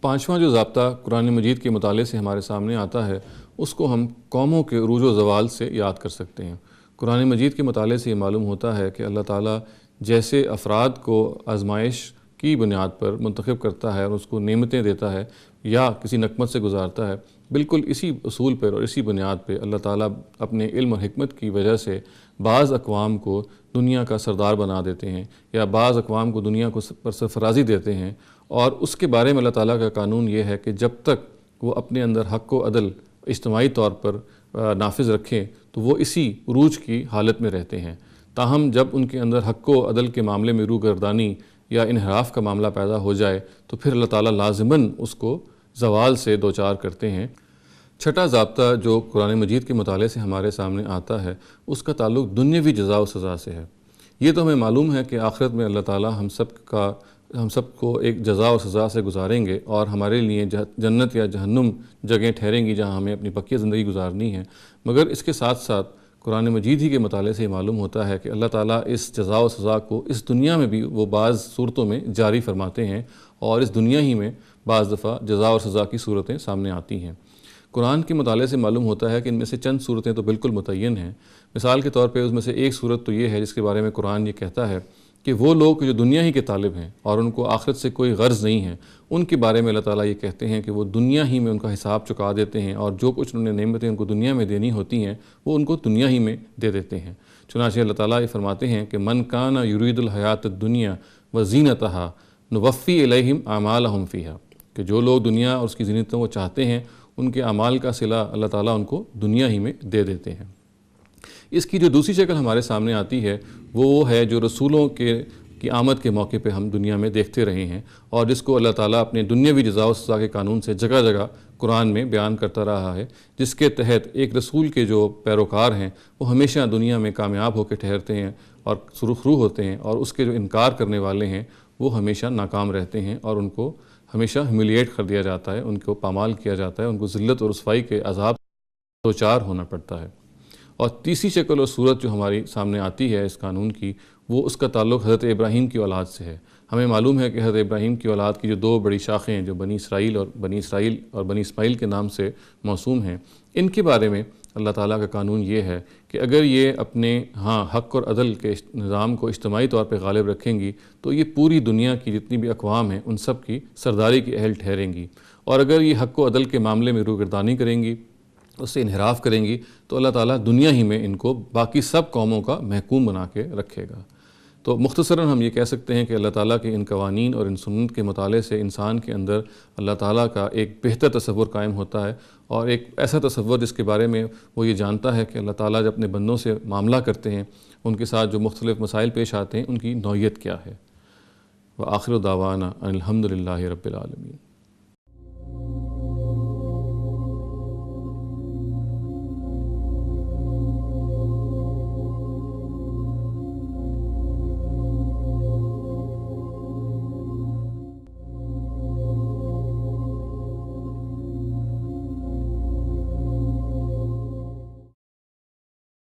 پانچواں جو ضابطہ قرآن مجید کے مطالعے سے ہمارے سامنے آتا ہے، اس کو ہم قوموں کے عروج و زوال سے یاد کر سکتے ہیں۔ قرآن مجید کے مطالعے سے یہ معلوم ہوتا ہے کہ اللہ تعالیٰ جیسے افراد کو آزمائش کی بنیاد پر منتخب کرتا ہے اور اس کو نعمتیں دیتا ہے یا کسی نقمت سے گزارتا ہے، بالکل اسی اصول پر اور اسی بنیاد پہ اللہ تعالیٰ اپنے علم اور حکمت کی وجہ سے بعض اقوام کو دنیا کا سردار بنا دیتے ہیں یا بعض اقوام کو دنیا کو پر سرفرازی دیتے ہیں، اور اس کے بارے میں اللہ تعالیٰ کا قانون یہ ہے کہ جب تک وہ اپنے اندر حق و عدل اجتماعی طور پر نافذ رکھیں تو وہ اسی عروج کی حالت میں رہتے ہیں۔ تاہم جب ان کے اندر حق و عدل کے معاملے میں روگردانی یا انحراف کا معاملہ پیدا ہو جائے تو پھر اللہ تعالیٰ لازماً اس کو زوال سے دوچار کرتے ہیں۔ چھٹا ضابطہ جو قرآن مجید کے مطالعے سے ہمارے سامنے آتا ہے، اس کا تعلق دنیاوی جزا و سزا سے ہے۔ یہ تو ہمیں معلوم ہے کہ آخرت میں اللہ تعالیٰ ہم سب کو ایک جزا و سزا سے گزاریں گے اور ہمارے لیے جنت یا جہنم جگہیں ٹھہریں گی جہاں ہمیں اپنی پکی زندگی گزارنی ہے۔ مگر اس کے ساتھ ساتھ قرآن مجید ہی کے مطالعے سے یہ معلوم ہوتا ہے کہ اللہ تعالیٰ اس جزا و سزا کو اس دنیا میں بھی وہ بعض صورتوں میں جاری فرماتے ہیں اور اس دنیا ہی میں بعض دفعہ جزا اور سزا کی صورتیں سامنے آتی ہیں۔ قرآن کے مطالعے سے معلوم ہوتا ہے کہ ان میں سے چند صورتیں تو بالکل متعین ہیں۔ مثال کے طور پہ اس میں سے ایک صورت تو یہ ہے جس کے بارے میں قرآن یہ کہتا ہے کہ وہ لوگ جو دنیا ہی کے طالب ہیں اور ان کو آخرت سے کوئی غرض نہیں ہے، ان کے بارے میں اللہ تعالیٰ یہ کہتے ہیں کہ وہ دنیا ہی میں ان کا حساب چکا دیتے ہیں اور جو کچھ انہوں نے نعمتیں ان کو دنیا میں دینی ہوتی ہیں وہ ان کو دنیا ہی میں دے دیتے ہیں۔ چنانچہ اللہ تعالیٰ یہ فرماتے ہیں کہ من کان یرید الحیات الدنیا وزینتہا نوفی الیہم اعمالہم فیہا، کہ جو لوگ دنیا اور اس کی زینتوں کو چاہتے ہیں ان کے اعمال کا صلہ اللہ تعالیٰ ان کو دنیا ہی میں دے دیتے ہیں۔ اس کی جو دوسری شکل ہمارے سامنے آتی ہے وہ ہے جو رسولوں کی آمد کے موقع پہ ہم دنیا میں دیکھتے رہے ہیں اور جس کو اللہ تعالیٰ اپنے دنیاوی جزا و سزا کے قانون سے جگہ جگہ قرآن میں بیان کرتا رہا ہے، جس کے تحت ایک رسول کے جو پیروکار ہیں وہ ہمیشہ دنیا میں کامیاب ہو کے ٹھہرتے ہیں اور سرخرو ہوتے ہیں، اور اس کے جو انکار کرنے والے ہیں وہ ہمیشہ ناکام رہتے ہیں اور ان کو ہمیشہ ہیومیلیٹ کر دیا جاتا ہے، ان کو پامال کیا جاتا ہے، ان کو ذلت اور رسوائی کے عذاب دوچار ہونا پڑتا ہے۔ اور تیسری شکل اور صورت جو ہماری سامنے آتی ہے اس قانون کی، وہ اس کا تعلق حضرت ابراہیم کی اولاد سے ہے۔ ہمیں معلوم ہے کہ حضرت ابراہیم کی اولاد کی جو دو بڑی شاخیں ہیں جو بنی اسرائیل اور بنی اسماعیل کے نام سے موسوم ہیں، ان کے بارے میں اللہ تعالیٰ کا قانون یہ ہے کہ اگر یہ اپنے حق اور عدل کے نظام کو اجتماعی طور پہ غالب رکھیں گی تو یہ پوری دنیا کی جتنی بھی اقوام ہیں ان سب کی سرداری کی اہل ٹھہریں گی، اور اگر یہ حق و عدل کے معاملے میں روگردانی کریں گی، اس سے انحراف کریں گی، تو اللہ تعالیٰ دنیا ہی میں ان کو باقی سب قوموں کا محکوم بنا کے رکھے گا۔ تو مختصراً ہم یہ کہہ سکتے ہیں کہ اللہ تعالیٰ کے ان قوانین اور ان سنت کے مطالعے سے انسان کے اندر اللہ تعالیٰ کا ایک بہتر تصور قائم ہوتا ہے، اور ایک ایسا تصور جس کے بارے میں وہ یہ جانتا ہے کہ اللہ تعالیٰ جب اپنے بندوں سے معاملہ کرتے ہیں، ان کے ساتھ جو مختلف مسائل پیش آتے ہیں، ان کی نوعیت کیا ہے۔ وآخر دعوانا ان الحمد للہ رب العالمین۔